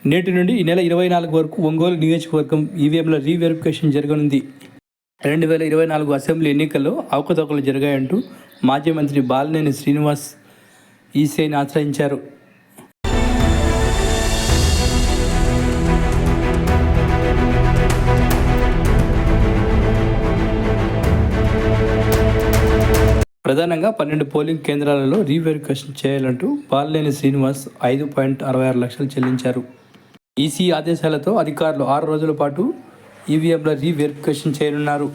నేటి నుండి ఈ నెల 24 వరకు ఒంగోలు నియోజకవర్గం ఈవీఎంల రీవెరిఫికేషన్ జరగనుంది. 2024 అసెంబ్లీ ఎన్నికల్లో అవకతవకలు జరిగాయంటూ మాజీ మంత్రి బాలినేని శ్రీనివాస్ ఈసీని ఆశ్రయించారు. ప్రధానంగా 12 పోలింగ్ కేంద్రాలలో రీవెరిఫికేషన్ చేయాలంటూ బాలినేని శ్రీనివాస్ 5.66 లక్షలు చెల్లించారు. ఈసీ ఆదేశాలతో అధికారులు 6 రోజుల పాటు ఈవీఎంల రీవెరిఫికేషన్ చేయనున్నారు.